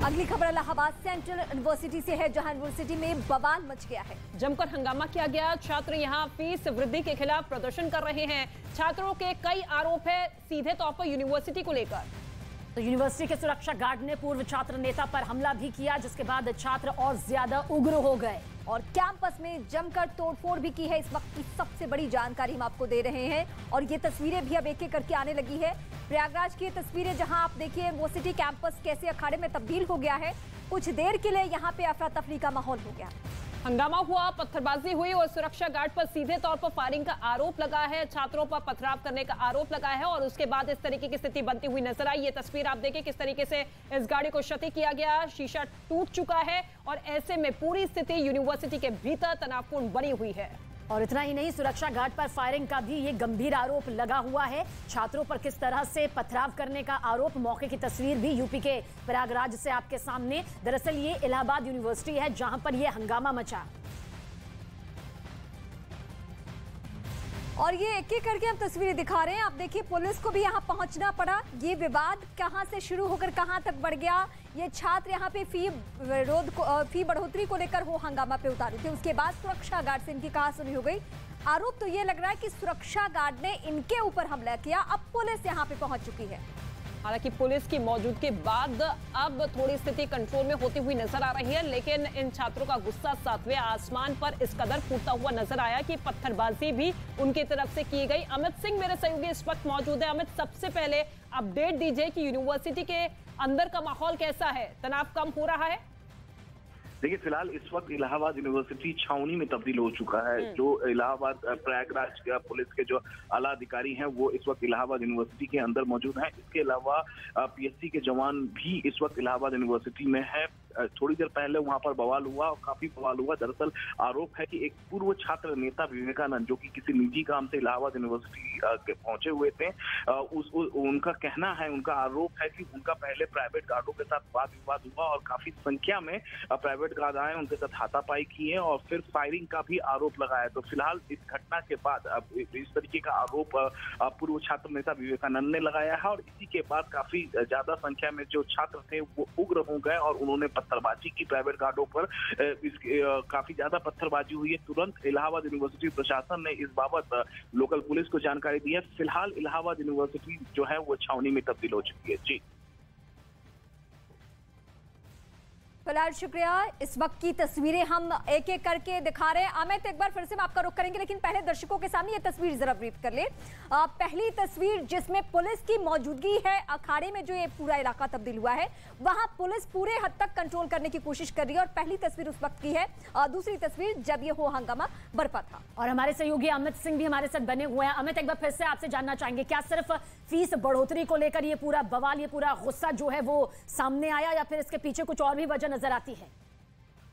अगली खबर Allahabad central university से है, जहां यूनिवर्सिटी में बवाल मच गया है। जमकर हंगामा किया गया। छात्र यहां फीस वृद्धि के खिलाफ प्रदर्शन कर रहे हैं। छात्रों के कई आरोप है सीधे तौर पर यूनिवर्सिटी को लेकर। तो यूनिवर्सिटी के सुरक्षा गार्ड ने पूर्व छात्र नेता पर हमला भी किया, जिसके बाद छात्र और ज्यादा उग्र हो गए और कैंपस में जमकर तोड़फोड़ भी की है। इस वक्त की सबसे बड़ी जानकारी हम आपको दे रहे हैं और ये तस्वीरें भी अब एक एक करके आने लगी है। प्रयागराज की तस्वीरें, जहां आप देखिए यूनिवर्सिटी कैंपस कैसे अखाड़े में तब्दील हो गया है। कुछ देर के लिए यहाँ पे अफरा तफरी का माहौल हो गया। हंगामा हुआ, पत्थरबाजी हुई और सुरक्षा गार्ड पर सीधे तौर पर फायरिंग का आरोप लगा है। छात्रों पर पथराव करने का आरोप लगा है और उसके बाद इस तरीके की स्थिति बनती हुई नजर आई। ये तस्वीर आप देखिए किस तरीके से इस गाड़ी को क्षति किया गया, शीशा टूट चुका है और ऐसे में पूरी स्थिति यूनिवर्सिटी के भीतर तनावपूर्ण बनी हुई है। और इतना ही नहीं, सुरक्षा गार्ड पर फायरिंग का भी ये गंभीर आरोप लगा हुआ है। छात्रों पर किस तरह से पथराव करने का आरोप, मौके की तस्वीर भी यूपी के प्रयागराज से आपके सामने। दरअसल ये इलाहाबाद यूनिवर्सिटी है जहां पर ये हंगामा मचा और ये एक एक करके हम तस्वीरें दिखा रहे हैं। आप देखिए पुलिस को भी यहाँ पहुंचना पड़ा। ये विवाद कहां से शुरू होकर कहां तक बढ़ गया। ये छात्र यहाँ पे फी बढ़ोतरी को लेकर वो हंगामा पे उतारे थे। उसके बाद सुरक्षा गार्ड से इनकी कहासुनी हो गई। आरोप तो ये लग रहा है कि सुरक्षा गार्ड ने इनके ऊपर हमला किया। अब पुलिस यहाँ पे पहुंच चुकी है। हालांकि पुलिस की मौजूदगी के बाद अब थोड़ी स्थिति कंट्रोल में होती हुई नजर आ रही है, लेकिन इन छात्रों का गुस्सा सातवें आसमान पर इस कदर फूटता हुआ नजर आया कि पत्थरबाजी भी उनकी तरफ से की गई। अमित सिंह मेरे सहयोगी इस वक्त मौजूद है। अमित, सबसे पहले अपडेट दीजिए कि यूनिवर्सिटी के अंदर का माहौल कैसा है, तनाव कम हो रहा है? देखिए, फिलहाल इस वक्त इलाहाबाद यूनिवर्सिटी छावनी में तब्दील हो चुका है। जो इलाहाबाद प्रयागराज का पुलिस के जो आला अधिकारी हैं वो इस वक्त इलाहाबाद यूनिवर्सिटी के अंदर मौजूद हैं। इसके अलावा पीएससी के जवान भी इस वक्त इलाहाबाद यूनिवर्सिटी में है। थोड़ी देर पहले वहां पर बवाल हुआ और काफी बवाल हुआ। दरअसल आरोप है कि एक पूर्व छात्र नेता विवेकानंद, जो कि किसी निजी काम से इलाहाबाद यूनिवर्सिटी के पहुंचे हुए थे, उनका कहना है, उनका आरोप है कि उनका पहले प्राइवेट गार्डों के साथ वाद विवाद हुआ और काफी संख्या में प्राइवेट गार्ड आए, उनके साथ हाथापाई किए और फिर फायरिंग का भी आरोप लगाया। तो फिलहाल इस घटना के बाद अब इस तरीके का आरोप पूर्व छात्र नेता विवेकानंद ने लगाया है और इसी के बाद काफी ज्यादा संख्या में जो छात्र थे वो उग्र हो गए और उन्होंने पत्थरबाजी की प्राइवेट गार्डों पर। काफी ज्यादा पत्थरबाजी हुई है। तुरंत इलाहाबाद यूनिवर्सिटी प्रशासन ने इस बाबत लोकल पुलिस को जानकारी दी है। फिलहाल इलाहाबाद यूनिवर्सिटी जो है वो छावनी में तब्दील हो चुकी है। जी फिलहाल शुक्रिया। इस वक्त की तस्वीरें हम एक एक करके दिखा रहे हैं। अमित, एक बार फिर से हम आपका रुख करेंगे, लेकिन पहले दर्शकों के सामने ये तस्वीर जरा ब्रीफ कर ले। पहली तस्वीर जिसमें पुलिस की मौजूदगी है, अखाड़े में जो ये पूरा इलाका तब्दील हुआ है वहां पुलिस पूरे हद तक कंट्रोल करने की कोशिश कर रही है और पहली तस्वीर उस वक्त की है। दूसरी तस्वीर जब ये हो हंगामा बरपा था। और हमारे सहयोगी अमित सिंह भी हमारे साथ बने हुए हैं। अमित, एक बार फिर से आपसे जानना चाहेंगे, क्या सिर्फ फीस बढ़ोतरी को लेकर ये पूरा बवाल, ये पूरा गुस्सा जो है वो सामने आया या फिर इसके पीछे कुछ और भी वजह नजर आती है?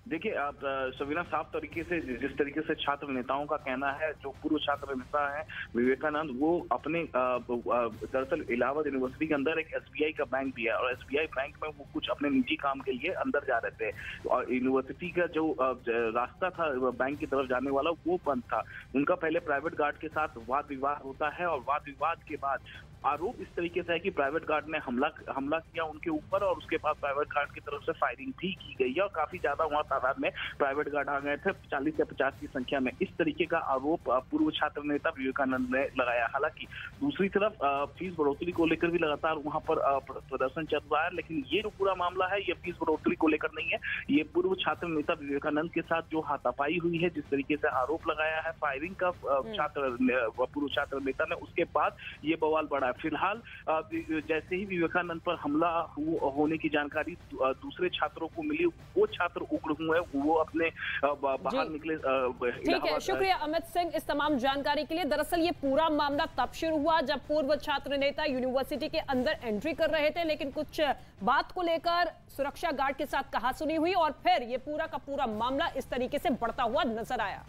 देखिए, आप सवीना, साफ तरीके से जिस तरीके से छात्र नेताओं का कहना है, जो पूर्व छात्र नेता है विवेकानंद, वो अपने दरअसल इलाहाबाद यूनिवर्सिटी के अंदर एक एसबीआई का बैंक भी है और एसबीआई बैंक में वो कुछ अपने निजी काम के लिए अंदर जा रहे थे और यूनिवर्सिटी का जो रास्ता था बैंक की तरफ जाने वाला वो बंद था। उनका पहले प्राइवेट गार्ड के साथ वाद विवाद होता है और वाद विवाद के बाद आरोप इस तरीके से है कि प्राइवेट गार्ड ने हमला किया उनके ऊपर और उसके बाद प्राइवेट गार्ड की तरफ से फायरिंग भी की गई है और काफी ज्यादा वहां तादाद में प्राइवेट गार्ड आ गए थे, 40 से 50 की संख्या में। इस तरीके का आरोप पूर्व छात्र नेता विवेकानंद ने लगाया। हालांकि दूसरी तरफ फीस बढ़ोतरी को लेकर भी लगातार वहां पर प्रदर्शन चल रहा है, लेकिन ये जो पूरा मामला है ये फीस बढ़ोतरी को लेकर नहीं है। ये पूर्व छात्र नेता विवेकानंद के साथ जो हाथापाई हुई है, जिस तरीके से आरोप लगाया है फायरिंग का पूर्व छात्र नेता ने, उसके बाद ये बवाल बढ़ा। फिलहाल जैसे ही विवेकानंद पर हमला होने की जानकारी दूसरे छात्रों को मिली, वो छात्र उग्र हुए, वो अपने बाहर निकले। ठीक है, शुक्रिया अमित सिंह इस तमाम जानकारी के लिए। दरअसल ये पूरा मामला तब शुरू हुआ जब पूर्व छात्र नेता यूनिवर्सिटी के अंदर एंट्री कर रहे थे, लेकिन कुछ बात को लेकर सुरक्षा गार्ड के साथ कहासुनी हुई और फिर ये पूरा का पूरा मामला इस तरीके से बढ़ता हुआ नजर आया।